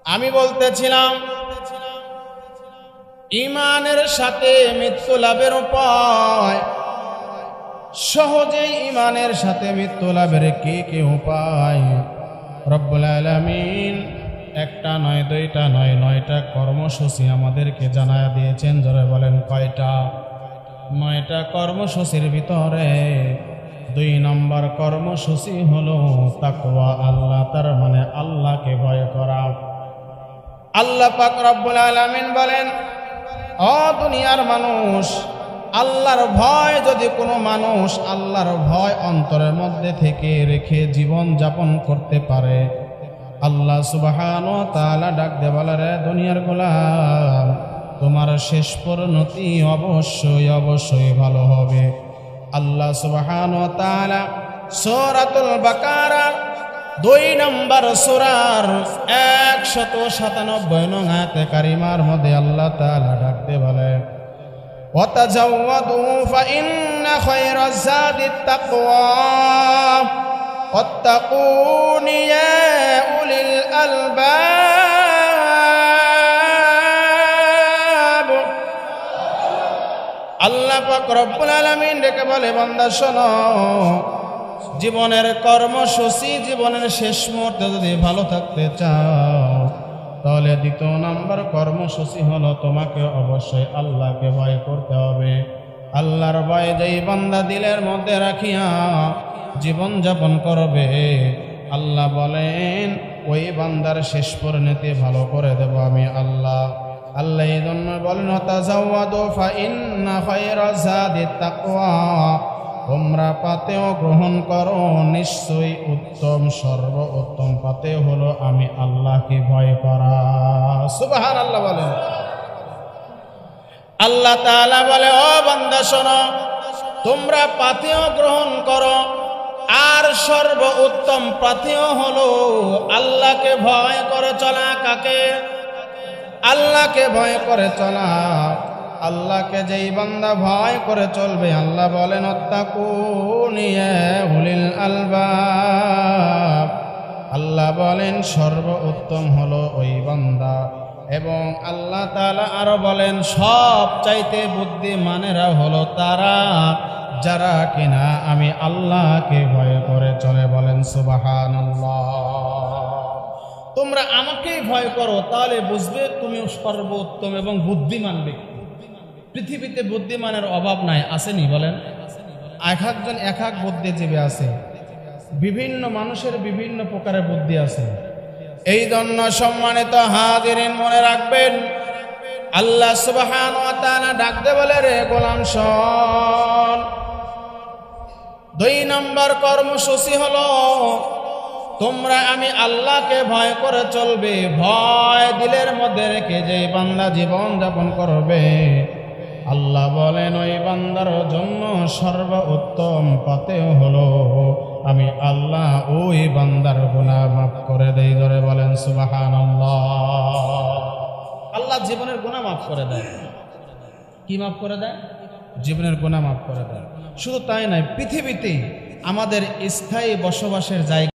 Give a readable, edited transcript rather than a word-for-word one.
আমি বলতেছিলাম ঈমানের সাথে মৃত্যু লাভের উপায়, সহজেই ঈমানের সাথে মৃত্যু লাভের কি উপায় রব্বুল আলামিন একটা নয়, দুইটা নয়, 9টা কর্মসূচি আমাদেরকে জানায়া দিয়েছেন। জোরে বলেন কয়টা? 9টা কর্মসূচির ভিতরে 2 নম্বর কর্মসূচি হলো তাকওয়া, আল্লাহ, তার মানে আল্লাহকে ভয় করা। আল্লাহ পাক রব্বুল আলামিন বলেন, ও দুনিয়ার মানুষ, আল্লাহর ভয় যদি কোনো মানুষ আল্লাহর ভয় অন্তরের মধ্যে থেকে রেখে জীবন যাপন করতে পারে, আল্লাহ সুবহানাহু ওয়া তাআলা ডাক দিয়ে বলে, রে দুনিয়ার গোলাম, তোমার শেষ পরিণতি অবশ্যই অবশ্যই ভালো হবে। আল্লাহ সুবহানাহু ওয়া তাআলা সূরাতুল বাকারা 2 নম্বর সূরার 197 নং আয়াতে কারিমার মধ্যে আল্লাহ তাআলা ডাক দিয়ে বলে, ওয়াতাজাওয়াদু ফাইন্না খায়রাজ যাদিত তাকওয়া ওয়াত্তাকুনি ইয়া উলিল আলবাব। আল্লাহ পাক রব্বুল আলামিন ডেকে বলে, বান্দা শোনো, জীবনের কর্মসূচি, জীবনের শেষ মুহূর্তে যদি ভালো থাকতে চাও, তাহলে 2 নম্বর কর্মসূচি হলো তোমাকে অবশ্যই আল্লাহকে ভয় করতে হবে। আল্লাহর ভয় যেই বান্দা দিলের মধ্যে রাখিয়া জীবন যাপন করবে, আল্লাহ বলেন ওই বান্দার শেষ পরিণতি ভালো করে দেব আমি আল্লাহ। আল্লাহ এই জন্য বলেন, তাজাওয়াদু ফাইন্না খায়রাজ যাদিত তাকওয়া, তোমরা পাতেও গ্রহণ করো, নিশ্চয়ই উত্তম, সর্বোত্তম পাতে হলো আমি আল্লাহকে ভয় করা। সুবহানাল্লাহ বলেন। আল্লাহ তাআলা বলে, ও বান্দা শোনো, তোমরা পাতেও গ্রহণ করো, আর সর্বোত্তম পাতেও হলো আল্লাহকে ভয় করে চলা। কাকে? আল্লাহকে ভয় করে চলা। আল্লাহকে যেই বান্দা ভয় করে চলবে, আল্লাহ বলেন, ওয়াত্তাকুনি ইয়া উলিল আলবাব। আল্লাহ বলেন সর্বোত্তম হলো ওই বান্দা। এবং আল্লাহ তাআলা আরো বলেন, সব চাইতে বুদ্ধিমানেরা হলো তারা যারা কিনা আমি আল্লাহকে ভয় করে চলে। বলেন সুবহানাল্লাহ। তোমরা আমাকেই ভয় করো, তাহলে বুঝবে তুমি সর্বোত্তম এবং বুদ্ধিমান ব্যক্তি। পৃথিবীতে বুদ্ধিমানের অভাব নাই, আসেনি? বলেন। এক একজন এক এক বুদ্ধিজীবী আছে, বিভিন্ন মানুষের বিভিন্ন প্রকারের বুদ্ধি আছে। এই জন্য সম্মানিত হাজিরিন, মনে রাখবেন, আল্লাহ সুবহানাহু ওয়া তাআলা ডাকতে বলে, রে গোলাম শোন, 2 নম্বর কর্মসূচি হলো তোমরা আমি আল্লাহকে ভয় করে চলবে। ভয় দিলের মধ্যে রেখে যে বান্দা জীবন যাপন করবে, আল্লাহ বলেন ওই বান্দার জন্য সর্বোত্তম পাতে হলো আমি আল্লাহ ওই বান্দার গুনাহ মাফ করে দেই। ধরে বলেন সুবহানাল্লাহ। আল্লাহ জীবনের গুনাহ মাফ করে দেয়। কি মাফ করে দেয়? জীবনের গুনাহ মাফ করে দেয়। শুধু তাই নয়, পৃথিবীতে আমাদের স্থায়ী বসবাসের জায়গা